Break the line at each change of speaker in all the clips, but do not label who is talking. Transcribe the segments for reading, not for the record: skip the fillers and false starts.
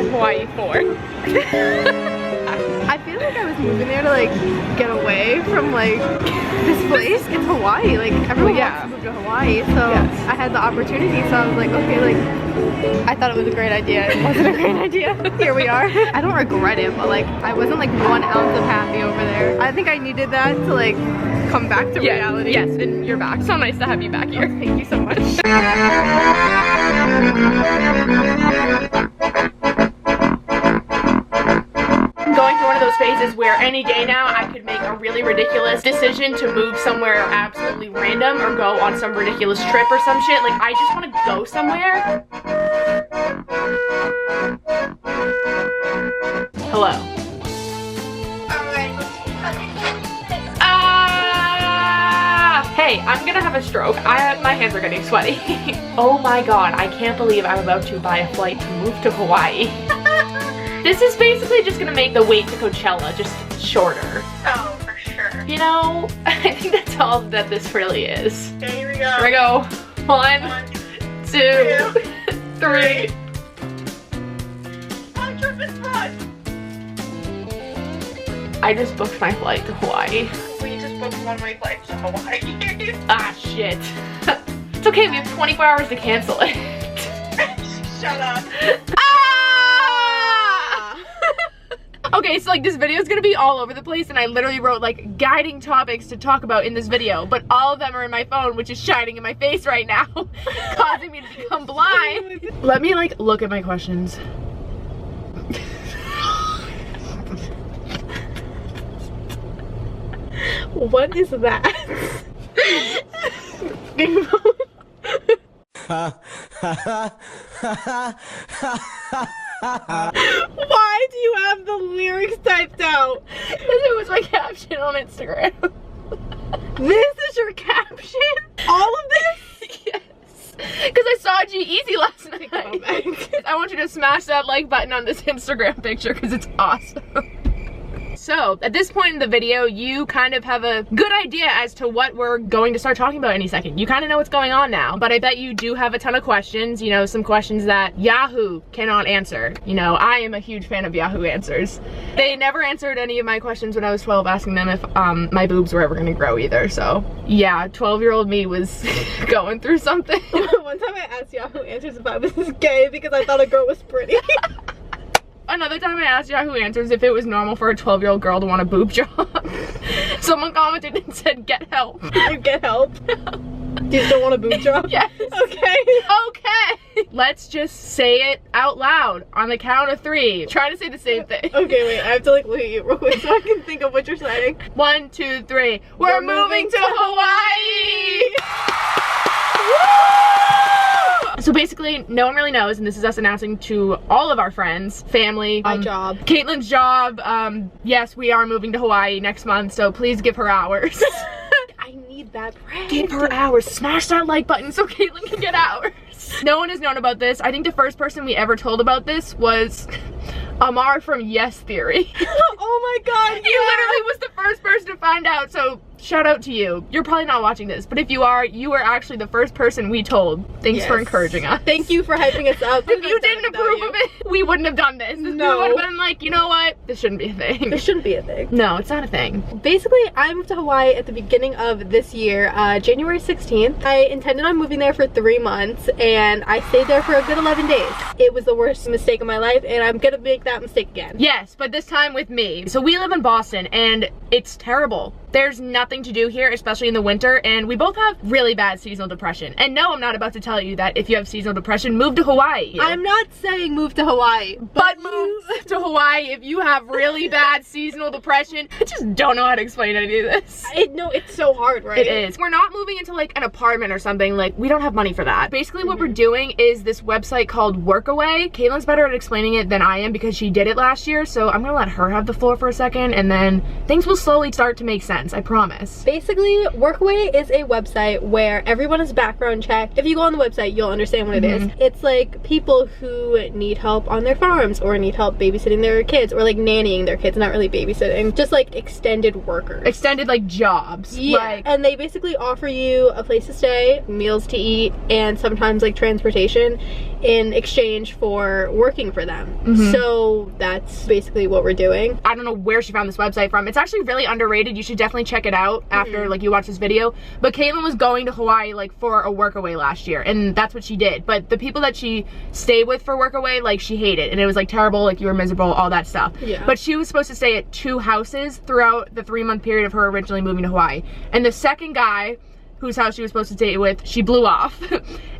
Hawaii for?
I feel like I was moving there to like get away from like this place. It's Hawaii, like everyone wants to move to Hawaii, so I had the opportunity, so I was like, okay, like I thought it was a great idea. It wasn't a great idea. Here we are. I don't regret it, but like I wasn't like 1 ounce of happy over there. I think I needed that to like come back to reality.
Yes, and you're back. So nice to have you back here.
Oh, thank you so much.
Going through one of those phases where any day now I could make a really ridiculous decision to move somewhere absolutely random or go on some ridiculous trip or some shit. Like I just want to go somewhere. Hello. Hey, I'm gonna have a stroke. My hands are getting sweaty. Oh my god, I can't believe I'm about to buy a flight to move to Hawaii. This is basically just gonna make the wait to Coachella just shorter.
Oh, for sure.
You know, I think that's all that this really is.
Okay, here we go.
Here we go. 1, 2, 3.
My trip is fun.
I just booked my flight to Hawaii.
We just booked one-way flights to Hawaii.
Ah, shit. It's okay, we have 24 hours to cancel it.
Shut up.
Okay, so like this video is gonna be all over the place, and I literally wrote like guiding topics to talk about in this video, but all of them are in my phone, which is shining in my face right now, causing me to become blind. Let me like look at my questions.
What is that? Why do you have the lyrics typed out?
Because it was my caption on Instagram.
This is your caption? All of this?
Yes. Because I saw G-Eazy last night. I want you to smash that like button on this Instagram picture because it's awesome. So, at this point in the video, you kind of have a good idea as to what we're going to start talking about any second. You kind of know what's going on now, but I bet you do have a ton of questions, you know, some questions that Yahoo cannot answer. You know, I am a huge fan of Yahoo Answers. They never answered any of my questions when I was 12, asking them if my boobs were ever gonna grow either, so yeah, 12-year-old me was going through something.
One time I asked Yahoo Answers if I was gay because I thought a girl was pretty.
Another time I asked Yahoo Answers if it was normal for a 12-year-old girl to want a boob job. Someone commented and said, get help.
You get help? Do you still want a boob job?
Yes.
Okay.
Okay. Let's just say it out loud on the count of 3. Try to say the same thing.
Okay, wait, I have to like look at you real quick so I can think of what you're saying.
1, 2, 3. We're moving to Hawaii! So basically, no one really knows, and this is us announcing to all of our friends, family,
my job,
Caitlyn's job. Yes, we are moving to Hawaii next month, so please give her hours.
I need that bread.
Give her hours. Smash that like button so Caitlyn can get hours. No one has known about this. I think the first person we ever told about this was Amar from Yes Theory.
Oh my god,
He literally was the first person to find out, so shout out to you. You're probably not watching this, but if you are, you were actually the first person we told. Thanks for encouraging us.
Thank you for hyping us up.
If you didn't approve of it, we wouldn't have done this.
No.
We would have been like, you know what? This shouldn't be a thing.
This shouldn't be a thing.
No, it's not a thing.
Basically, I moved to Hawaii at the beginning of this year, January 16th. I intended on moving there for 3 months, and I stayed there for a good 11 days. It was the worst mistake of my life, and I'm gonna make that mistake again.
Yes, but this time with me. So we live in Boston, and it's terrible. There's nothing to do here, especially in the winter, and we both have really bad seasonal depression. And no, I'm not about to tell you that if you have seasonal depression, move to Hawaii.
I'm not saying move to Hawaii,
but move to Hawaii if you have really bad seasonal depression. I just don't know how to explain any of this.
No, it's so hard, right?
It is. We're not moving into like an apartment or something. Like, we don't have money for that. Basically what we're doing is this website called Workaway. Caitlyn's better at explaining it than I am because she did it last year, so I'm gonna let her have the floor for a second, and then things will slowly start to make sense, I promise. this?
Basically, Workaway is a website where everyone is background checked. If you go on the website, you'll understand what it is. It's like people who need help on their farms or need help babysitting their kids or like nannying their kids, not really babysitting, just like extended workers.
Extended like jobs.
Yeah,
like,
and they basically offer you a place to stay, meals to eat, and sometimes like transportation in exchange for working for them. So that's basically what we're doing.
I don't know where she found this website from. It's actually really underrated. You should definitely check it out after like you watch this video. But Caitlyn was going to Hawaii like for a workaway last year, and that's what she did. But the people that she stayed with for workaway, like she hated, and it was like terrible, like you were miserable, all that stuff. Yeah. But she was supposed to stay at 2 houses throughout the 3-month period of her originally moving to Hawaii. And the second guy whose house she was supposed to stay with, she blew off.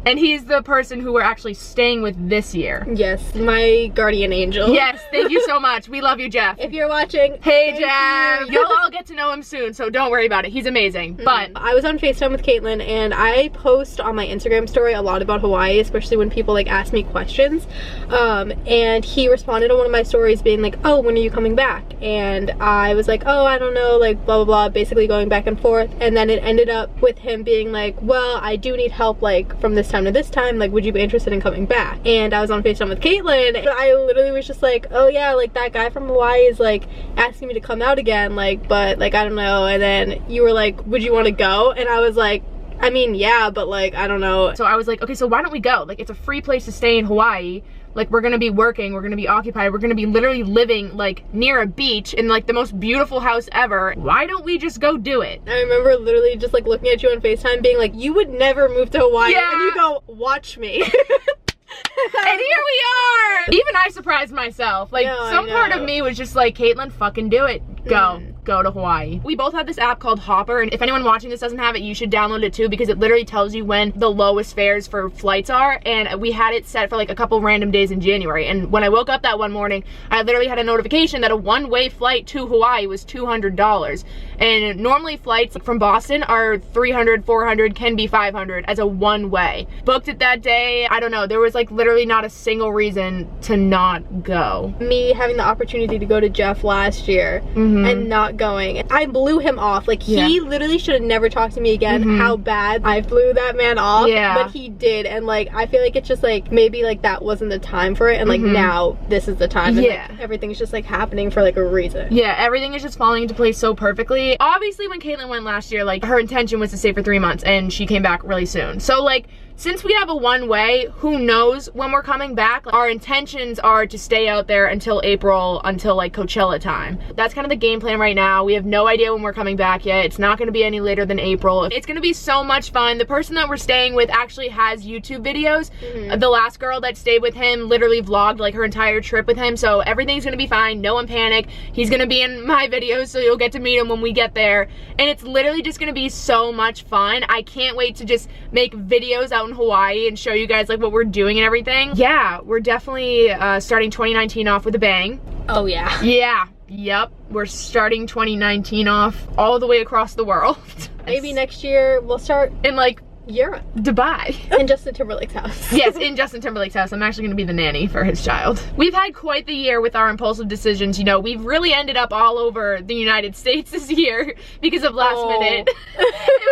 And he's the person who we're actually staying with this year.
Yes, my guardian angel.
Yes, thank you so much. We love you, Jeff.
If you're watching,
hey Jeff. You'll all get to know him soon, so don't worry about it. He's amazing. But
I was on FaceTime with Caitlyn, and I post on my Instagram story a lot about Hawaii, especially when people like ask me questions. And he responded on one of my stories being like, oh, when are you coming back? And I was like, oh, I don't know, like blah blah blah, basically going back and forth. And then it ended up with him being like, well, I do need help like from this time to this time, like would you be interested in coming back? And I was on FaceTime with Caitlyn, and I literally was just like, oh yeah, like that guy from Hawaii is like asking me to come out again, like, but like I don't know. And then you were like, would you want to go? And I was like, I mean, yeah, but like I don't know.
So I was like, okay, so why don't we go? Like, it's a free place to stay in Hawaii. Like, we're gonna be working, we're gonna be occupied, we're gonna be literally living like near a beach in like the most beautiful house ever. Why don't we just go do it?
I remember literally just like looking at you on FaceTime being like, you would never move to Hawaii. Yeah. And you go, watch me.
And here we are! Even I surprised myself. Like, some part of me was just like, Caitlyn, fucking do it. Go. Go to Hawaii. We both have this app called Hopper, and if anyone watching this doesn't have it, you should download it too, because it literally tells you when the lowest fares for flights are, and we had it set for like a couple random days in January. And when I woke up that one morning, I literally had a notification that a one-way flight to Hawaii was $200. And normally flights from Boston are $300, $400, can be $500 as a one-way. Booked it that day. I don't know, there was like literally not a single reason to not go.
Me having the opportunity to go to Jeff last year and not going, I blew him off. Like, he literally should have never talked to me again. How bad I blew that man off. But he did, and like I feel like it's just like maybe like that wasn't the time for it, and like now this is the time. And, like, everything's just like happening for like a reason.
Yeah, everything is just falling into place so perfectly. Obviously when Caitlyn went last year, like her intention was to stay for 3 months, and she came back really soon. So like, since we have a one-way, who knows when we're coming back? Our intentions are to stay out there until April, until like Coachella time. That's kind of the game plan right now. We have no idea when we're coming back yet. It's not gonna be any later than April. It's gonna be so much fun. The person that we're staying with actually has YouTube videos. The last girl that stayed with him literally vlogged like her entire trip with him, so everything's gonna be fine. No one panic. He's gonna be in my videos, so you'll get to meet him when we get there. And it's literally just gonna be so much fun. I can't wait to just make videos out in Hawaii and show you guys like what we're doing and everything. Yeah, we're definitely starting 2019 off with a bang.
Oh yeah.
Yeah. Yep. We're starting 2019 off all the way across the world.
Maybe next year we'll start
in like
Europe.
Dubai.
In Justin Timberlake's house.
Yes, in Justin Timberlake's house. I'm actually gonna be the nanny for his child. We've had quite the year with our impulsive decisions. You know, we've really ended up all over the United States this year because of last minute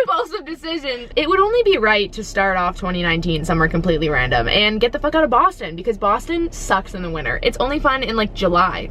impulsive decisions. It would only be right to start off 2019 somewhere completely random and get the fuck out of Boston, because Boston sucks in the winter. It's only fun in like July.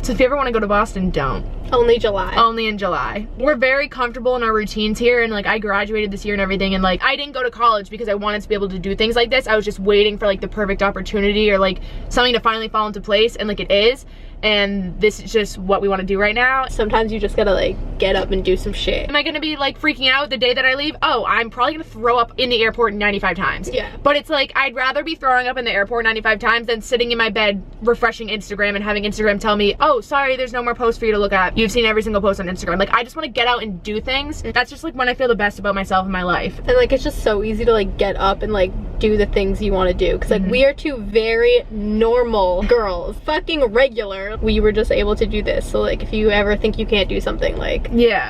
So if you ever want to go to Boston, don't.
Only July.
Only in July. We're very comfortable in our routines here, and like I graduated this year and everything, and like I didn't go to college because I wanted to be able to do things like this. I was just waiting for like the perfect opportunity or like something to finally fall into place, and like it is. And this is just what we want to do right now.
Sometimes you just gotta like get up and do some shit.
Am I gonna be like freaking out the day that I leave? Oh, I'm probably gonna throw up in the airport 95 times.
Yeah.
But it's like, I'd rather be throwing up in the airport 95 times than sitting in my bed refreshing Instagram and having Instagram tell me, oh, sorry, there's no more posts for you to look at. You've seen every single post on Instagram. Like, I just want to get out and do things. That's just like when I feel the best about myself and my life.
And like, it's just so easy to like get up and like do the things you want to do. Cause like we are two very normal girls, fucking regular. We were just able to do this. So like, if you ever think you can't do something, like,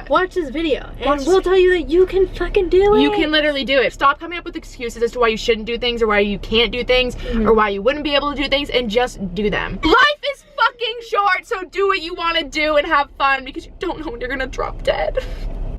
watch this video and we'll tell you that you can fucking do it.
You can literally do it. Stop coming up with excuses as to why you shouldn't do things or why you can't do things or why you wouldn't be able to do things, and just do them. Life is fucking short, so do what you want to do and have fun, because you don't know when you're gonna drop dead.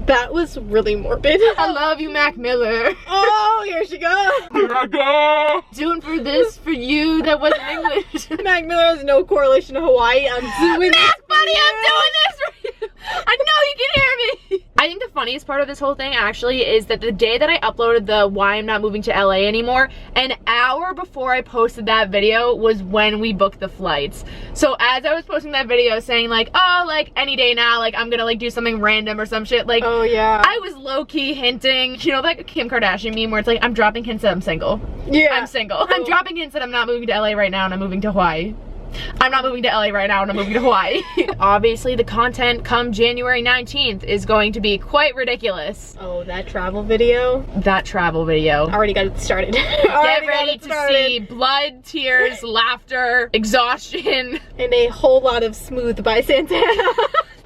That was really morbid.
I love you, Mac Miller.
Oh, here she goes.
Here I go. Doing for this for you that wasn't English.
Mac Miller has no correlation to Hawaii. I'm doing this.
Mac, buddy, I'm doing this for you. I know you can hear me. I think the funniest part of this whole thing actually is that the day that I uploaded the why I'm not moving to LA anymore, an hour before I posted that video was when we booked the flights. So as I was posting that video saying like, oh, like any day now, like I'm gonna like do something random or some shit, like,
oh yeah,
I was low-key hinting, you know, like a Kim Kardashian meme where it's like, I'm dropping hints that I'm single.
Yeah.
I'm single. I'm dropping hints that I'm not moving to LA right now and I'm moving to Hawaii. I'm not moving to LA right now and I'm moving to Hawaii. Obviously the content come January 19th is going to be quite ridiculous.
Oh, that travel video?
That travel video.
Already got it started.
Get ready to see blood, tears, laughter, exhaustion.
And a whole lot of smooth by Santana.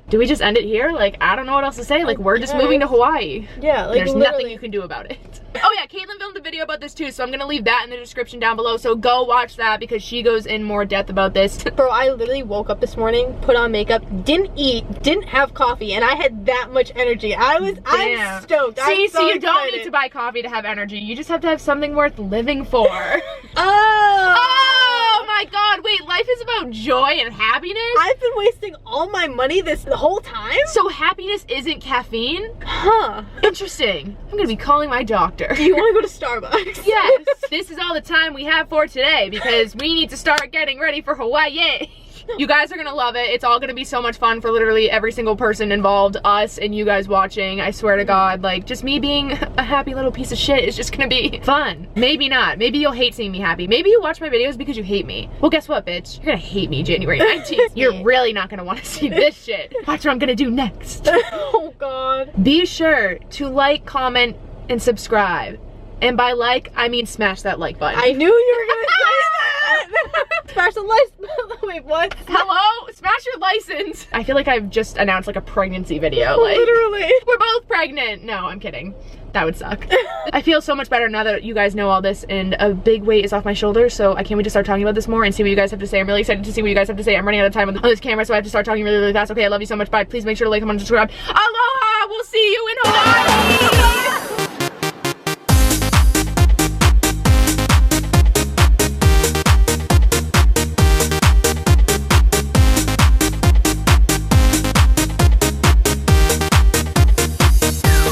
Do we just end it here? Like, I don't know what else to say. Like, we're just moving to Hawaii.
Yeah, like
there's
literally
nothing you can do about it. Oh yeah, Caitlyn filmed a video about this too, so I'm gonna leave that in the description down below, so go watch that because she goes in more depth about this.
Bro, I literally woke up this morning, put on makeup, didn't eat, didn't have coffee, and I had that much energy. I'm stoked.
See,
I'm so
you don't
excited.
need to buy coffee to have energy. You just have to have something worth living for.
Oh
my god, wait, life is about joy and happiness?
I've been wasting all my money the whole time?
So happiness isn't caffeine?
Huh.
Interesting. I'm gonna be calling my doctor.
Do you want to go to Starbucks?
Yes. This is all the time we have for today because we need to start getting ready for Hawaii. You guys are gonna love it. It's all gonna be so much fun for literally every single person involved, us and you guys watching. I swear to God, like just me being a happy little piece of shit is just gonna be fun. Maybe not. Maybe you'll hate seeing me happy. Maybe you watch my videos because you hate me. Well, guess what, bitch? You're gonna hate me January 19th. You're really not gonna want to see this shit. Watch what I'm gonna do next.
Oh God.
Be sure to like, comment, and subscribe. And by like, I mean smash that like button.
I knew you were gonna say that! Smash the license. Wait, what?
Hello? Smash your license. I feel like I've just announced like a pregnancy video. Like,
literally.
We're both pregnant. No, I'm kidding. That would suck. I feel so much better now that you guys know all this and a big weight is off my shoulders, so I can't wait to start talking about this more and see what you guys have to say. I'm really excited to see what you guys have to say. I'm running out of time on this camera, so I have to start talking really, really fast. Okay, I love you so much. Bye. Please make sure to like, comment, and subscribe. Aloha! We'll see you in Hawaii!